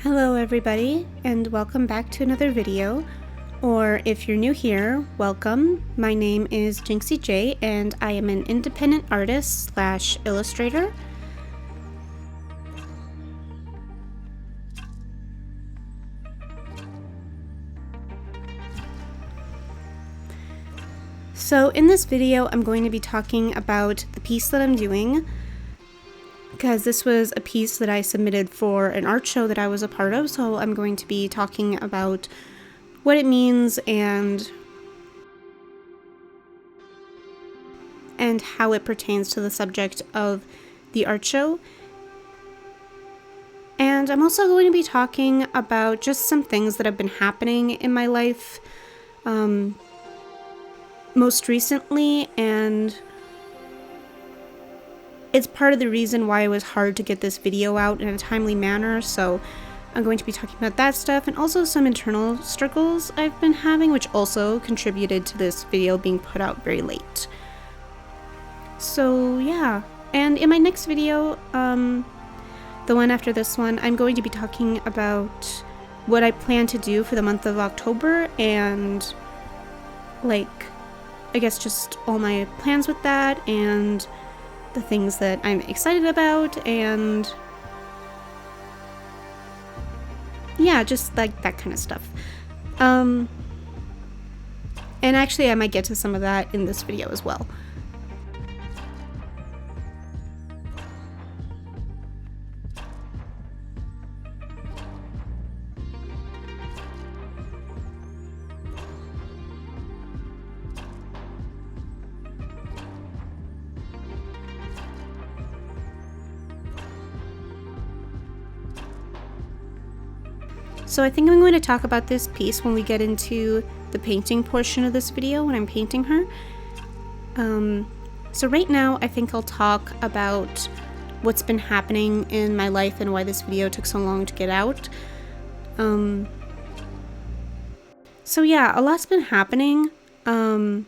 Hello everybody, and welcome back to another video, or if you're new here, welcome. My name is Jinxie J, and I am an independent artist / illustrator. So in this video, I'm going to be talking about the piece that I'm doing, because this was a piece that I submitted for an art show that I was a part of, so I'm going to be talking about what it means and how it pertains to the subject of the art show. And I'm also going to be talking about just some things that have been happening in my life most recently, and it's part of the reason why it was hard to get this video out in a timely manner, so I'm going to be talking about that stuff and also some internal struggles I've been having, which also contributed to this video being put out very late. So yeah, and in my next video, the one after this one, I'm going to be talking about what I plan to do for the month of October and, like, I guess just all my plans with that and the things that I'm excited about, and yeah, just like that kind of stuff. And actually I might get to some of that in this video as well. So I think I'm going to talk about this piece when we get into the painting portion of this video, when I'm painting her. So right now I think I'll talk about what's been happening in my life and why this video took so long to get out. So yeah, a lot's been happening for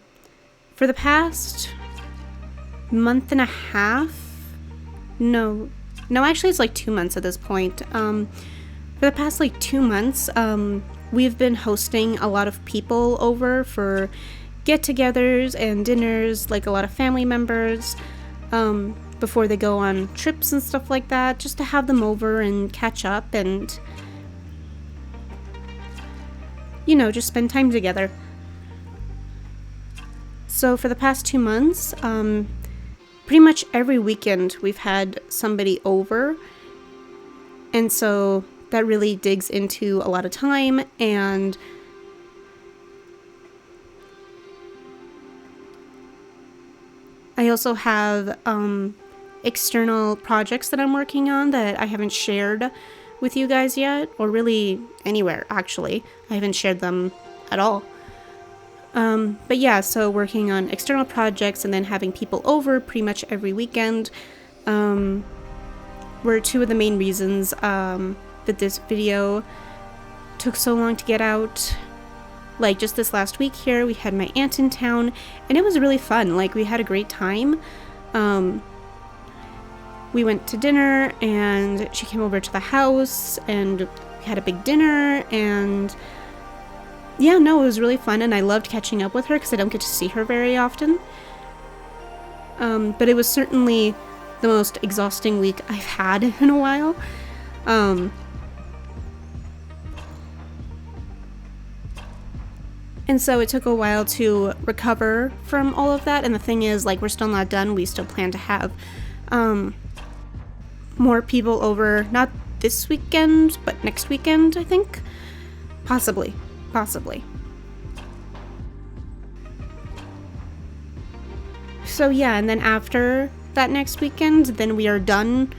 the past month and a half. No, actually it's like 2 months at this point. For the past like 2 months, we've been hosting a lot of people over for get-togethers and dinners, like a lot of family members, before they go on trips and stuff like that, just to have them over and catch up and, you know, just spend time together. So for the past 2 months, pretty much every weekend we've had somebody over, and so that really digs into a lot of time, and I also have external projects that I'm working on that I haven't shared with you guys yet, or really anywhere actually. I haven't shared them at all. But yeah, so working on external projects and then having people over pretty much every weekend were two of the main reasons that this video took so long to get out. Like just this last week here, we had my aunt in town, and it was really fun. Like, we had a great time. We went to dinner, and she came over to the house, and we had a big dinner, and yeah, no, it was really fun, and I loved catching up with her because I don't get to see her very often. But it was certainly the most exhausting week I've had in a while. And so it took a while to recover from all of that, and the thing is, like, we're still not done. We still plan to have more people over, not this weekend, but next weekend, I think. Possibly. So yeah, and then after that next weekend, then we are done.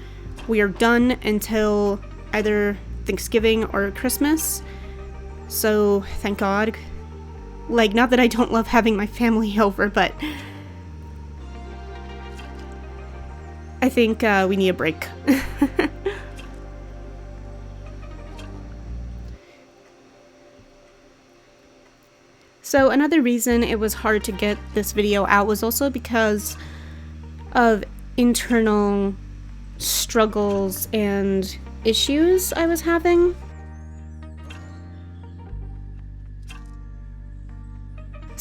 We are done until either Thanksgiving or Christmas. So thank God. Like, not that I don't love having my family over, but I think we need a break. So another reason it was hard to get this video out was also because of internal struggles and issues I was having.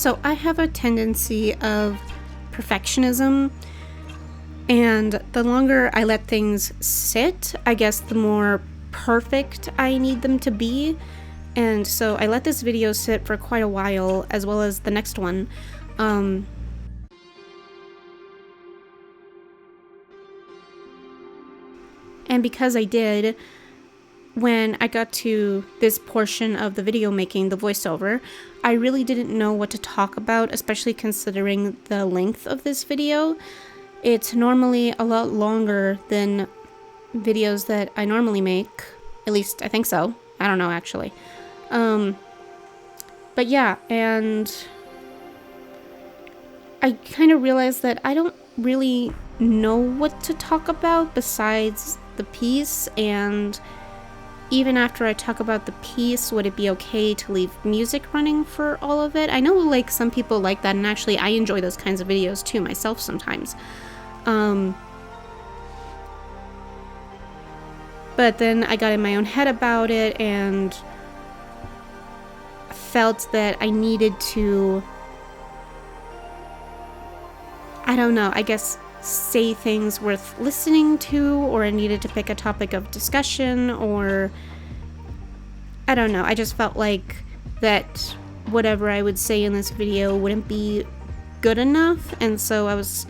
So I have a tendency of perfectionism, and the longer I let things sit, I guess the more perfect I need them to be. And so I let this video sit for quite a while, as well as the next one. And because I did, when I got to this portion of the video making, the voiceover, I really didn't know what to talk about, especially considering the length of this video. It's normally a lot longer than videos that I normally make. At least I think so. I don't know, actually. But yeah, and I kind of realized that I don't really know what to talk about besides the piece, and even after I talk about the piece, would it be okay to leave music running for all of it? I know like some people like that, and actually I enjoy those kinds of videos too myself sometimes. But then I got in my own head about it and felt that I needed to, I don't know, I guess say things worth listening to, or I needed to pick a topic of discussion, or I don't know. I just felt like that whatever I would say in this video wouldn't be good enough, and so I was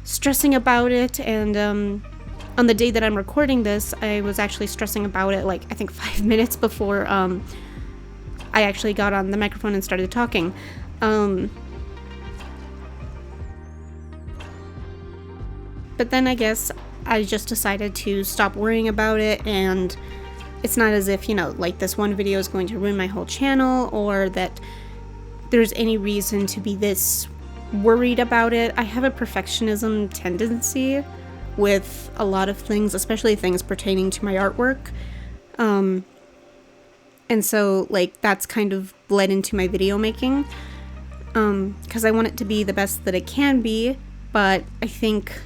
stressing about it. And on the day that I'm recording this, I was actually stressing about it like I think 5 minutes before I actually got on the microphone and started talking. But then I guess I just decided to stop worrying about it, and it's not as if, you know, like this one video is going to ruin my whole channel, or that there's any reason to be this worried about it. I have a perfectionism tendency with a lot of things, especially things pertaining to my artwork. And so, like, that's kind of bled into my video making, because I want it to be the best that it can be, but I think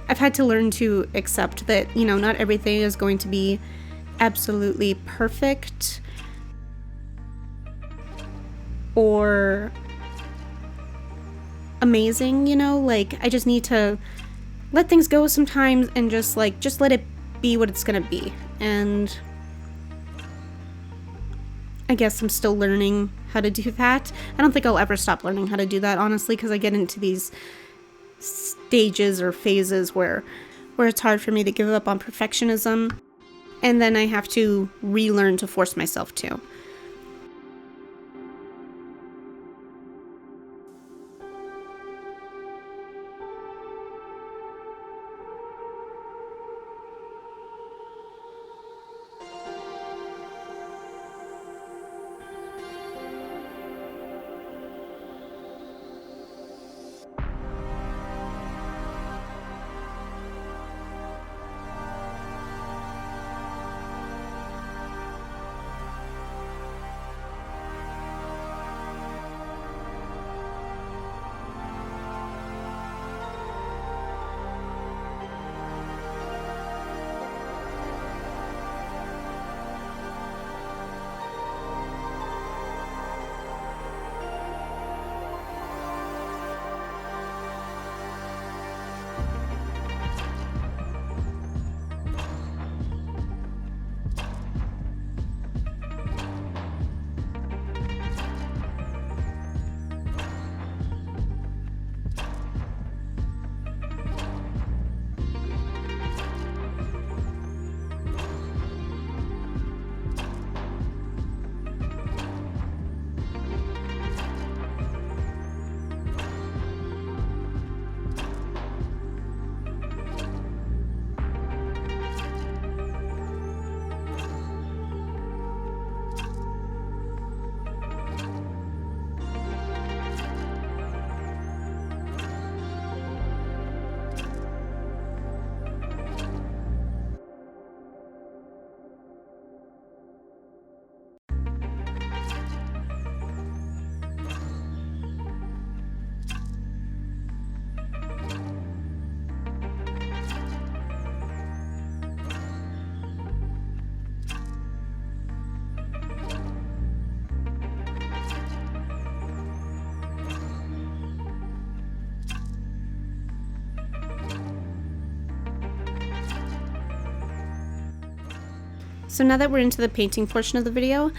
I've had to learn to accept that, you know, not everything is going to be absolutely perfect or amazing, you know? Like, I just need to let things go sometimes and just let it be what it's gonna be. And I guess I'm still learning how to do that. I don't think I'll ever stop learning how to do that, honestly, because I get into these stages or phases where it's hard for me to give up on perfectionism, and then I have to relearn to force myself to. So now that we're into the painting portion of the video,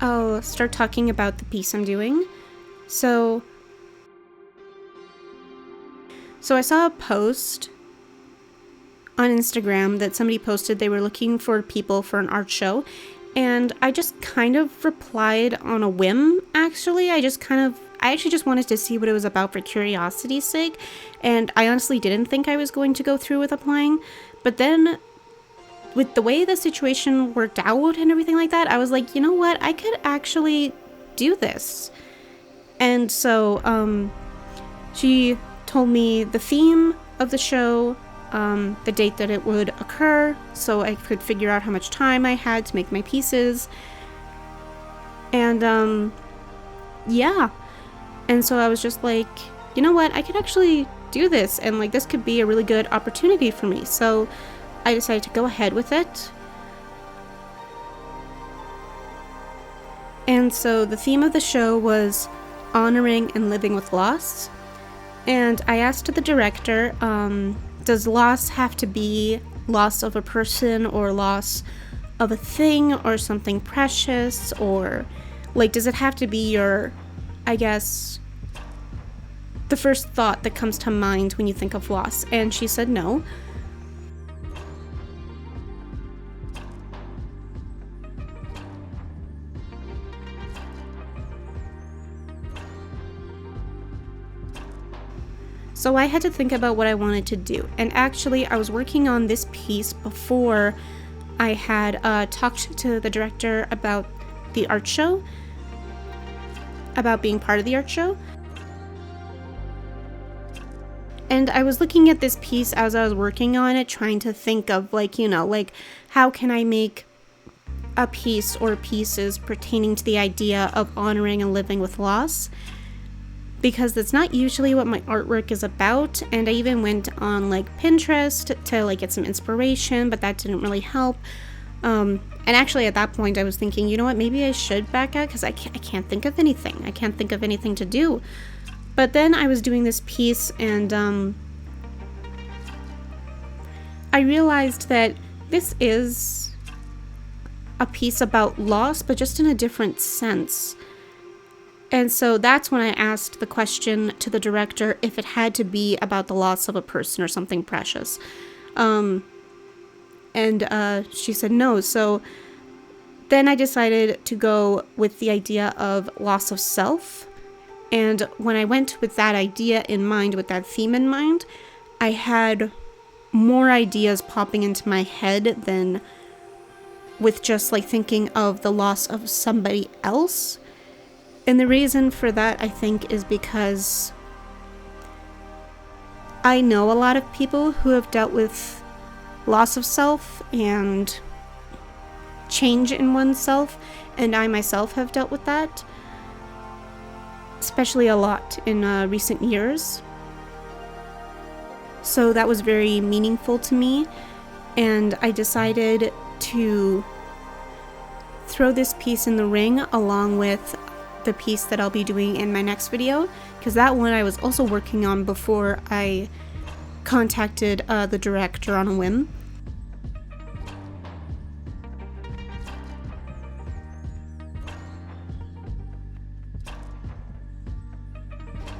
I'll start talking about the piece I'm doing. So I saw a post on Instagram that somebody posted they were looking for people for an art show, and I just kind of replied on a whim, actually. I actually just wanted to see what it was about for curiosity's sake, and I honestly didn't think I was going to go through with applying, but then with the way the situation worked out and everything like that, I was like, you know what, I could actually do this. And so she told me the theme of the show, the date that it would occur, so I could figure out how much time I had to make my pieces. And yeah. And so I was just like, you know what, I could actually do this, and like this could be a really good opportunity for me. So I decided to go ahead with it. And so the theme of the show was honoring and living with loss. And I asked the director, does loss have to be loss of a person or loss of a thing or something precious, or like does it have to be your, I guess, the first thought that comes to mind when you think of loss? And she said no. So I had to think about what I wanted to do, and actually I was working on this piece before I had talked to the director about the art show, about being part of the art show. And I was looking at this piece as I was working on it, trying to think of like, you know, like how can I make a piece or pieces pertaining to the idea of honoring and living with loss, because that's not usually what my artwork is about. And I even went on like Pinterest to like get some inspiration, but that didn't really help. And actually at that point I was thinking, you know what, maybe I should back out because I can't think of anything. I can't think of anything to do. But then I was doing this piece, and I realized that this is a piece about loss, but just in a different sense. And so that's when I asked the question to the director if it had to be about the loss of a person or something precious. And she said no. So then I decided to go with the idea of loss of self. And when I went with that idea in mind, with that theme in mind, I had more ideas popping into my head than with just like thinking of the loss of somebody else. And the reason for that, I think, is because I know a lot of people who have dealt with loss of self and change in oneself, and I myself have dealt with that, especially a lot in recent years. So that was very meaningful to me, and I decided to throw this piece in the ring along with the piece that I'll be doing in my next video, because that one I was also working on before I contacted the director on a whim.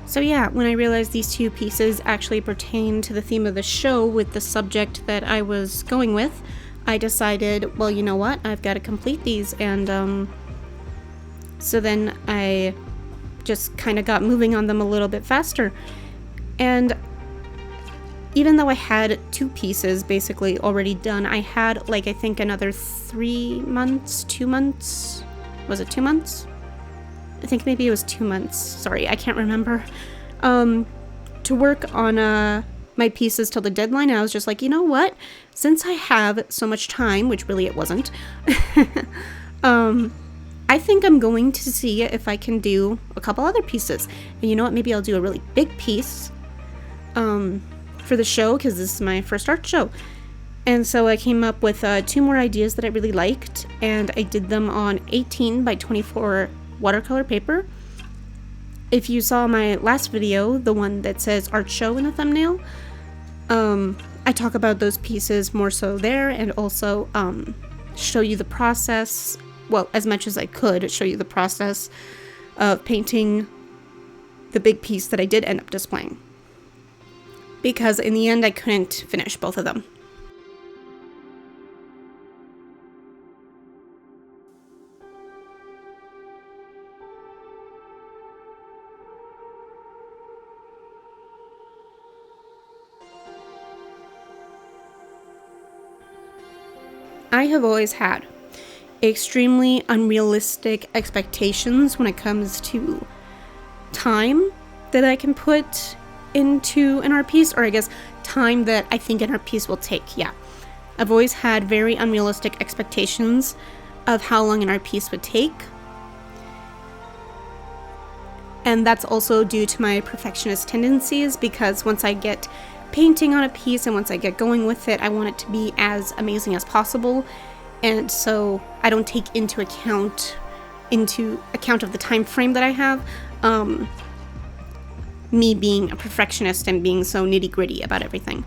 So yeah, when I realized these two pieces actually pertain to the theme of the show with the subject that I was going with, I decided, well, you know what, I've got to complete these. And so then I just kind of got moving on them a little bit faster. And even though I had two pieces basically already done, I had like, I think another 2 months, was it 2 months? I think maybe it was 2 months, sorry, I can't remember, to work on my pieces till the deadline. And I was just like, you know what, since I have so much time, which really it wasn't, I think I'm going to see if I can do a couple other pieces. And you know what, maybe I'll do a really big piece for the show, because this is my first art show. And so I came up with 2 more ideas that I really liked, and I did them on 18 by 24 watercolor paper. If you saw my last video, the one that says art show in the thumbnail, I talk about those pieces more so there, and also show you the process, well, as much as I could show you the process of painting the big piece that I did end up displaying. Because in the end, I couldn't finish both of them. I have always had extremely unrealistic expectations when it comes to time that I can put into an art piece, or I guess time that I think an art piece will take. Yeah, I've always had very unrealistic expectations of how long an art piece would take, and that's also due to my perfectionist tendencies, because once I get painting on a piece and once I get going with it, I want it to be as amazing as possible. And so I don't take into account of the time frame that I have, me being a perfectionist and being so nitty-gritty about everything.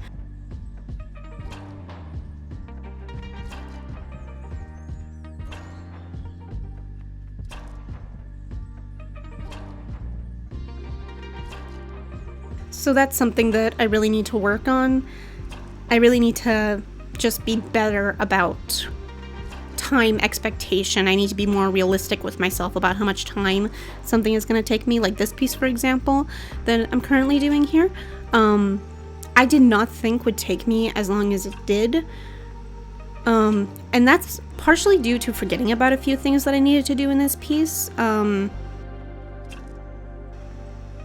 So that's something that I really need to work on. I really need to just be better about time expectation. I need to be more realistic with myself about how much time something is going to take me, like this piece, for example, that I'm currently doing here. I did not think would take me as long as it did. And that's partially due to forgetting about a few things that I needed to do in this piece.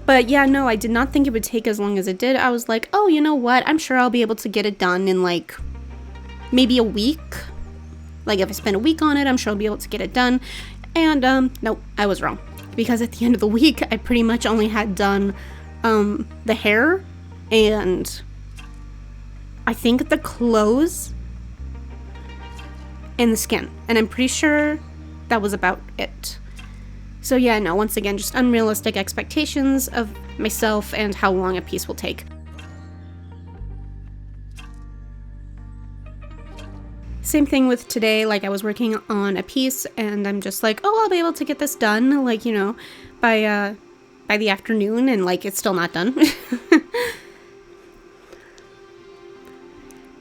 But yeah, no, I did not think it would take as long as it did. I was like, oh, you know what? I'm sure I'll be able to get it done in like maybe a week. Like if I spend a week on it, I'm sure I'll be able to get it done. And nope, I was wrong. Because at the end of the week, I pretty much only had done the hair and I think the clothes and the skin. And I'm pretty sure that was about it. So yeah, no, once again, just unrealistic expectations of myself and how long a piece will take. Same thing with today, like I was working on a piece and I'm just like, oh, I'll be able to get this done, like, you know, by the afternoon, and like it's still not done.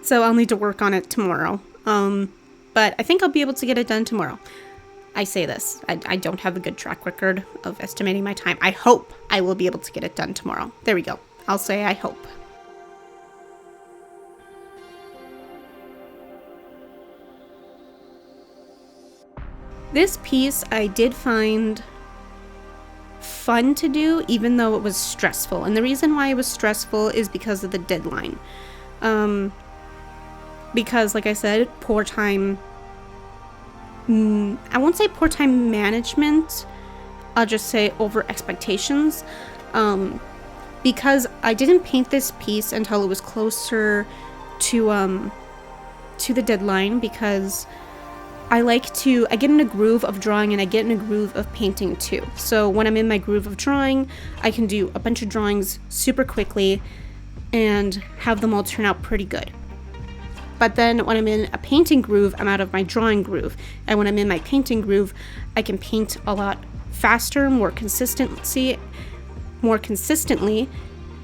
So I'll need to work on it tomorrow. But I think I'll be able to get it done tomorrow. I say this, I don't have a good track record of estimating my time. I hope I will be able to get it done tomorrow. There we go. I'll say I hope. This piece I did find fun to do, even though it was stressful. And the reason why it was stressful is because of the deadline. Because, like I said, poor time... I won't say poor time management. I'll just say over expectations. Because I didn't paint this piece until it was closer to the deadline, because I get in a groove of drawing and I get in a groove of painting too. So when I'm in my groove of drawing, I can do a bunch of drawings super quickly and have them all turn out pretty good. But then when I'm in a painting groove, I'm out of my drawing groove. And when I'm in my painting groove, I can paint a lot faster, more consistently,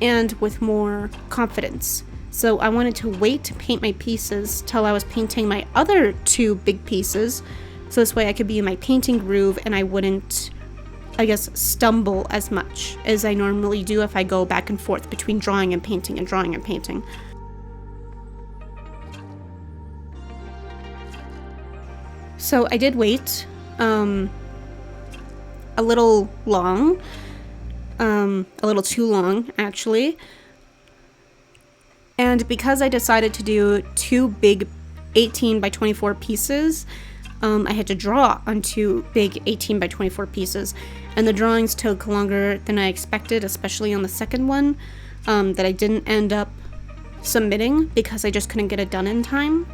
and with more confidence. So I wanted to wait to paint my pieces till I was painting my other two big pieces. So this way I could be in my painting groove and I wouldn't, I guess, stumble as much as I normally do if I go back and forth between drawing and painting and drawing and painting. So I did wait a little long, a little too long, actually. And because I decided to do two big 18 by 24 pieces, I had to draw on two big 18 by 24 pieces. And the drawings took longer than I expected, especially on the second one, that I didn't end up submitting because I just couldn't get it done in time.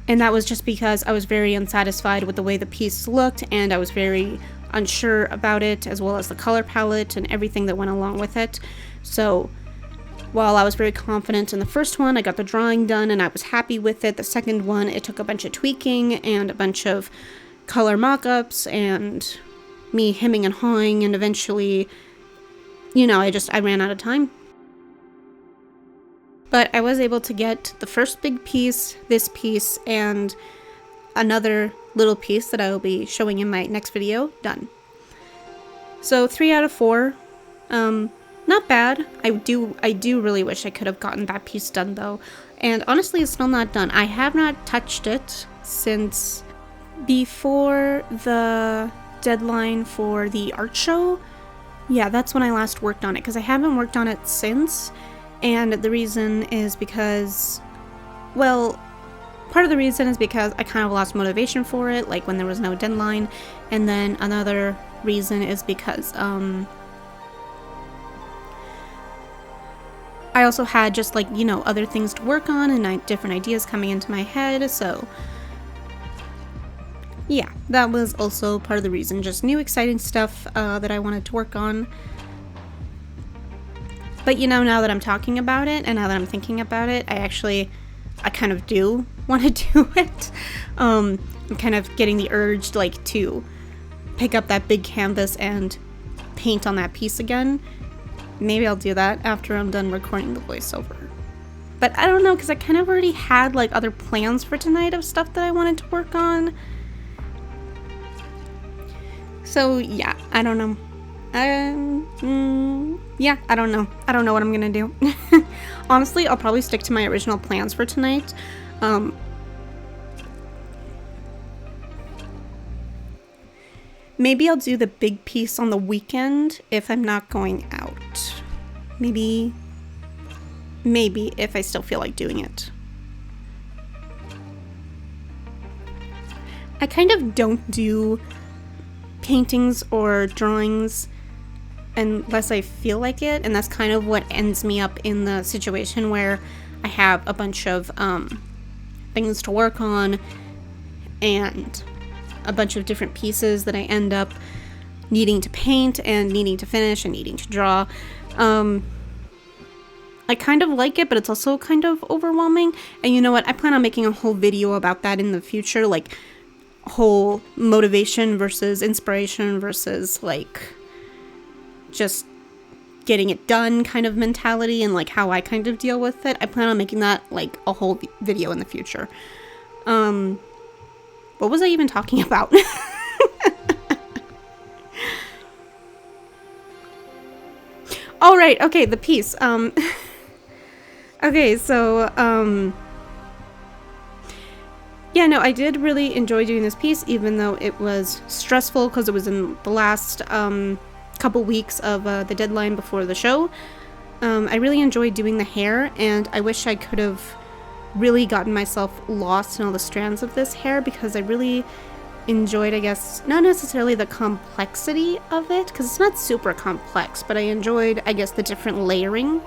And that was just because I was very unsatisfied with the way the piece looked, and I was very unsure about it, as well as the color palette and everything that went along with it. So while I was very confident in the first one, I got the drawing done and I was happy with it. The second one, it took a bunch of tweaking and a bunch of color mock-ups and me hemming and hawing, and eventually, you know, I ran out of time. But I was able to get the first big piece, this piece, and another little piece that I will be showing in my next video done. So 3 out of 4. Not bad. I do really wish I could have gotten that piece done though. And honestly, it's still not done. I have not touched it since before the deadline for the art show. Yeah, that's when I last worked on it, because I haven't worked on it since. And the reason is because, well, part of the reason is because I kind of lost motivation for it, like when there was no deadline. And then another reason is because, I also had just, like, you know, other things to work on and different ideas coming into my head, so yeah, that was also part of the reason. Just new exciting stuff that I wanted to work on. But, you know, now that I'm talking about it and now that I'm thinking about it, I kind of do want to do it. I'm kind of getting the urge, like, to pick up that big canvas and paint on that piece again. Maybe I'll do that after I'm done recording the voiceover. But I don't know, because I kind of already had, like, other plans for tonight of stuff that I wanted to work on. So, yeah, I don't know. Yeah, I don't know. I don't know what I'm gonna do. Honestly, I'll probably stick to my original plans for tonight. Maybe I'll do the big piece on the weekend if I'm not going out. Maybe if I still feel like doing it. I kind of don't do paintings or drawings unless I feel like it, and that's kind of what ends me up in the situation where I have a bunch of things to work on and a bunch of different pieces that I end up needing to paint and needing to finish and needing to draw. I kind of like it, but it's also kind of overwhelming. And you know what? I plan on making a whole video about that in the future, like whole motivation versus inspiration versus, like, just getting it done kind of mentality and, like, how I kind of deal with it. I plan on making that, like, a whole video in the future. What was I even talking about? Oh, right. Okay, the piece. Okay, so, yeah, no, I did really enjoy doing this piece, even though it was stressful because it was in the last, couple weeks of, the deadline before the show. I really enjoyed doing the hair, and I wish I could have really gotten myself lost in all the strands of this hair, because I really enjoyed, I guess, not necessarily the complexity of it, because it's not super complex, but I enjoyed, I guess, the different layering.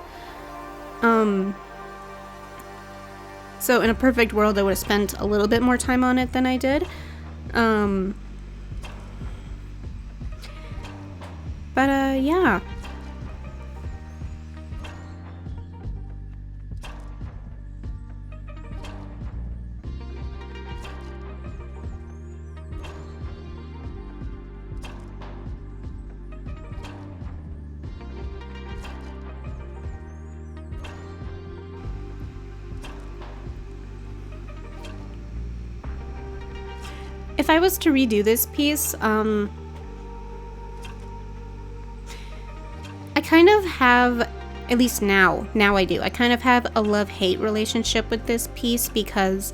So in a perfect world, I would have spent a little bit more time on it than I did. Yeah. If I was to redo this piece, I kind of have, at least now I do, I kind of have a love-hate relationship with this piece, because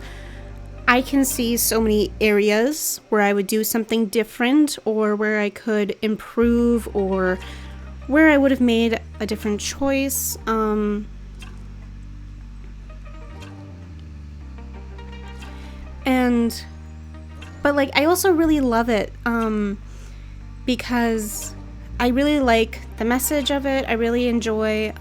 I can see so many areas where I would do something different, or where I could improve, or where I would have made a different choice. But, like, I also really love it, because I really like the message of it. I really enjoy,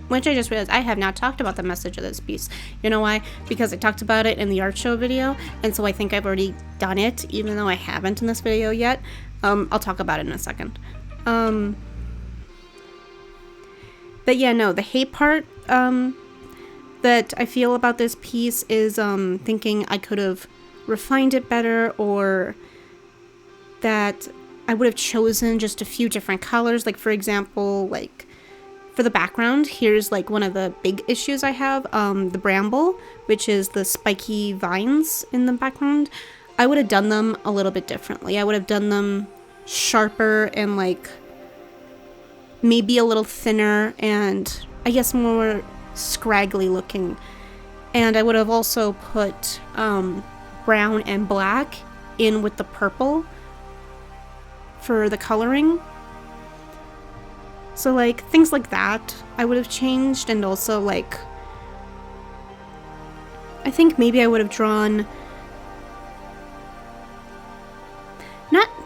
which I just realized I have not talked about the message of this piece. You know why? Because I talked about it in the art show video, and so I think I've already done it, even though I haven't in this video yet. I'll talk about it in a second. But yeah, no, the hate part that I feel about this piece is thinking I could have refined it better, or that I would have chosen just a few different colors. Like, for example, like for the background, here's like one of the big issues I have, the bramble, which is the spiky vines in the background. I would have done them a little bit differently. I would have done them sharper and like maybe a little thinner and I guess more scraggly looking. And I would have also put brown and black in with the purple for the coloring. So like things like that I would have changed. And also like I think maybe I would have drawn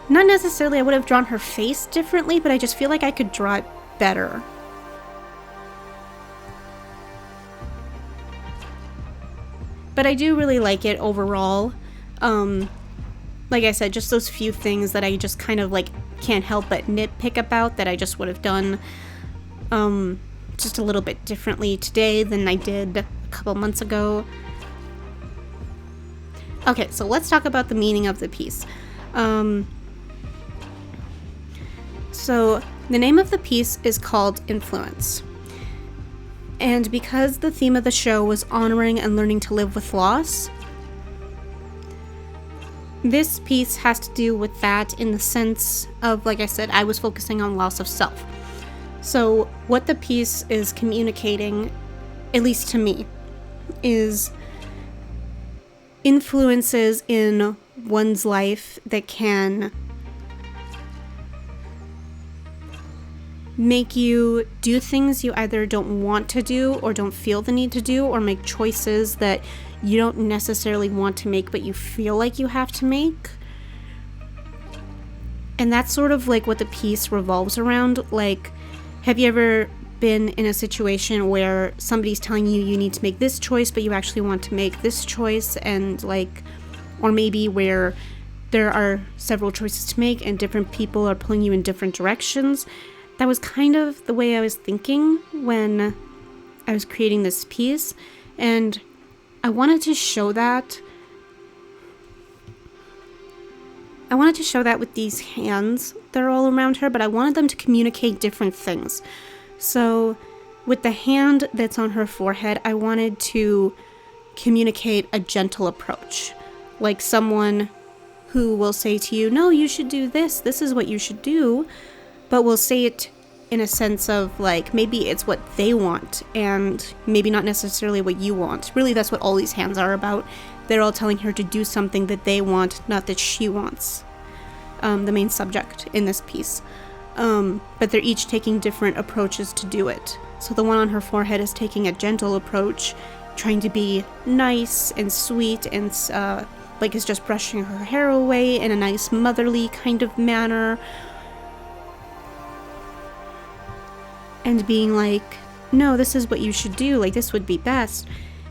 not necessarily I would have drawn her face differently, but I just feel like I could draw it better. But I do really like it overall. Like I said, just those few things that I just kind of like can't help but nitpick about that I just would have done just a little bit differently today than I did a couple months ago. Okay, so let's talk about the meaning of the piece. So the name of the piece is called Influence. And because the theme of the show was honoring and learning to live with loss, this piece has to do with that in the sense of, like I said, I was focusing on loss of self. So what the piece is communicating, at least to me, is influences in one's life that can make you do things you either don't want to do or don't feel the need to do, or make choices that you don't necessarily want to make but you feel like you have to make. And that's sort of like what the piece revolves around. Like, have you ever been in a situation where somebody's telling you you need to make this choice but you actually want to make this choice, and like, or maybe where there are several choices to make and different people are pulling you in different directions? That was kind of the way I was thinking when I was creating this piece, and I wanted to show that. I wanted to show that with these hands that are all around her, but I wanted them to communicate different things. So with the hand that's on her forehead, I wanted to communicate a gentle approach, like someone who will say to you, no, you should do this, this is what you should do, but will say it in a sense of like, maybe it's what they want and maybe not necessarily what you want. Really, that's what all these hands are about. They're all telling her to do something that they want, not that she wants. The main subject in this piece. But they're each taking different approaches to do it. So the one on her forehead is taking a gentle approach, trying to be nice and sweet and like is just brushing her hair away in a nice motherly kind of manner. And being like, no, this is what you should do, like this would be best.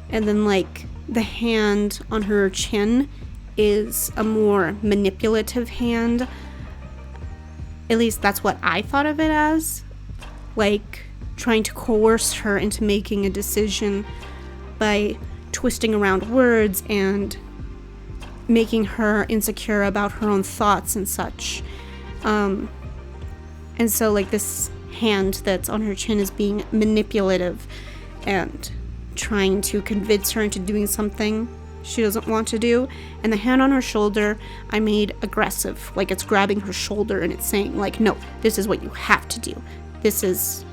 And then like the hand on her chin is a more manipulative hand. At least that's what I thought of it as. Like trying to coerce her into making a decision by twisting around words and making her insecure about her own thoughts and such. And so like this hand that's on her chin is being manipulative and trying to convince her into doing something she doesn't want to do. And the hand on her shoulder I made aggressive, like it's grabbing her shoulder and it's saying like, no, this is what you have to do, this is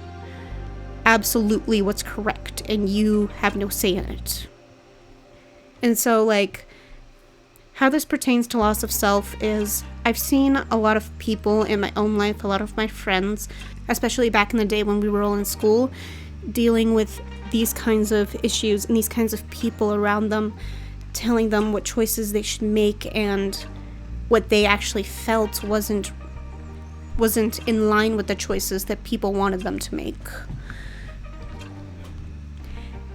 absolutely what's correct and you have no say in it. And so like how this pertains to loss of self is, I've seen a lot of people in my own life, a lot of my friends, especially back in the day when we were all in school, dealing with these kinds of issues and these kinds of people around them, telling them what choices they should make and what they actually felt wasn't in line with the choices that people wanted them to make.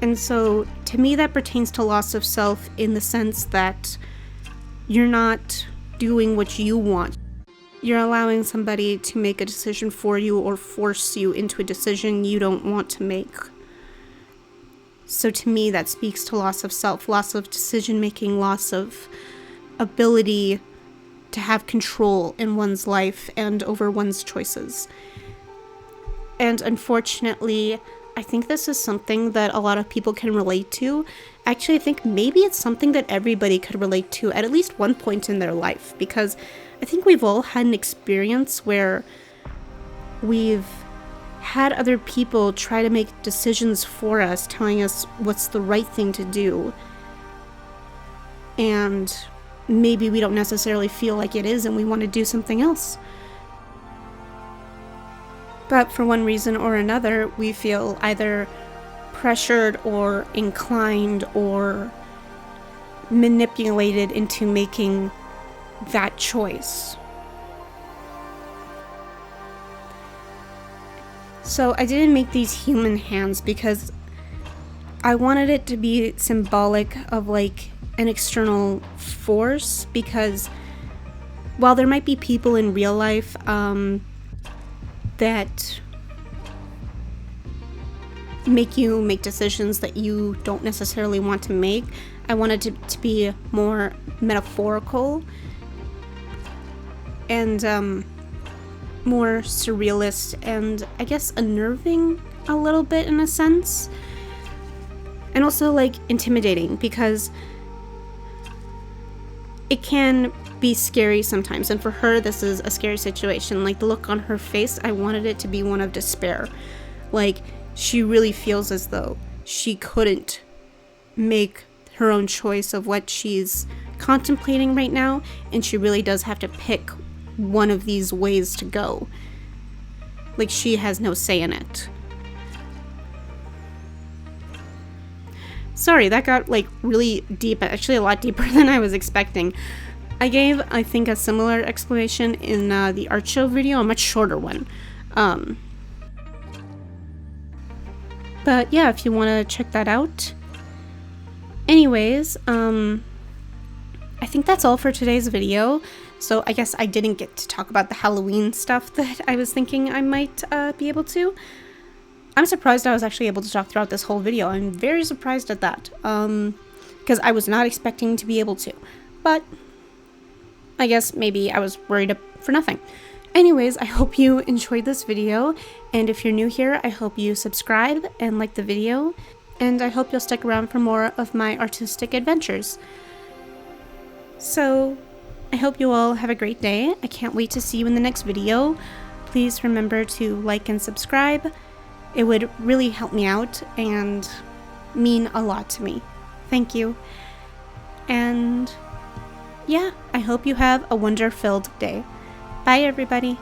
And so to me that pertains to loss of self in the sense that you're not doing what you want. you're allowing somebody to make a decision for you or force you into a decision you don't want to make. So to me, that speaks to loss of self, loss of decision-making, loss of ability to have control in one's life and over one's choices. And unfortunately, I think this is something that a lot of people can relate to. Actually, I think maybe it's something that everybody could relate to at least one point in their life, because I think we've all had an experience where we've had other people try to make decisions for us, telling us what's the right thing to do. And maybe we don't necessarily feel like it is and we want to do something else. But for one reason or another, we feel either pressured or inclined or manipulated into making that choice. So I didn't make these human hands because I wanted it to be symbolic of like an external force, because while there might be people in real life that make you make decisions that you don't necessarily want to make, I wanted it to be more metaphorical and more surrealist and I guess unnerving a little bit in a sense, and also like intimidating, because it can be scary sometimes, and for her this is a scary situation. Like the look on her face, I wanted it to be one of despair. Like she really feels as though she couldn't make her own choice of what she's contemplating right now, and she really does have to pick one of these ways to go. Like she has no say in it. Sorry, that got like really deep, actually a lot deeper than I was expecting. I gave, I think, a similar explanation in the art show video, a much shorter one. But yeah, if you want to check that out. Anyways, I think that's all for today's video. So I guess I didn't get to talk about the Halloween stuff that I was thinking I might be able to. I'm surprised I was actually able to talk throughout this whole video. I'm very surprised at that. Because I was not expecting to be able to. But I guess maybe I was worried for nothing. Anyways, I hope you enjoyed this video. And if you're new here, I hope you subscribe and like the video. And I hope you'll stick around for more of my artistic adventures. So I hope you all have a great day. I can't wait to see you in the next video. Please remember to like and subscribe. It would really help me out and mean a lot to me. Thank you. And yeah, I hope you have a wonder-filled day. Bye, everybody.